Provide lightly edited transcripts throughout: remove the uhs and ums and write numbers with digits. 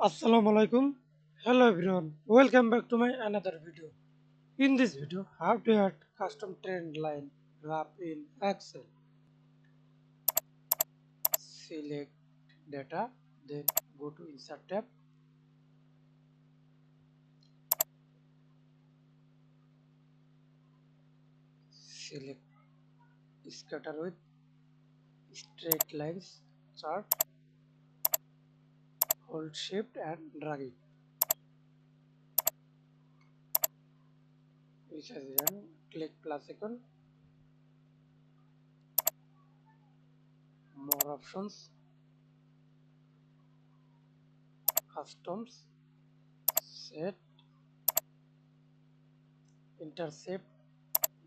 Assalamu alaikum. Hello everyone. Welcome back to my another video. In this video, how to add custom trend line graph in Excel. Select data, then go to insert tab. Select scatter with straight lines chart. Hold shift and drag it. Which has done. Click plus icon. More options. Customs. Set. Intercept.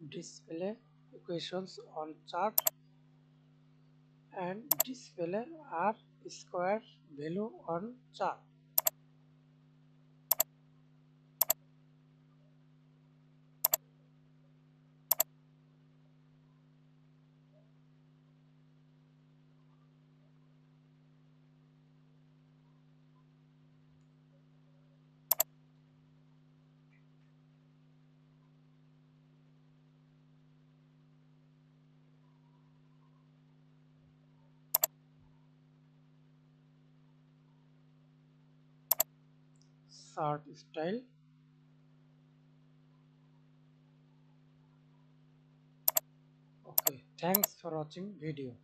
Display equations on chart and display R square value on chart. Chart style. Okay, thanks for watching video.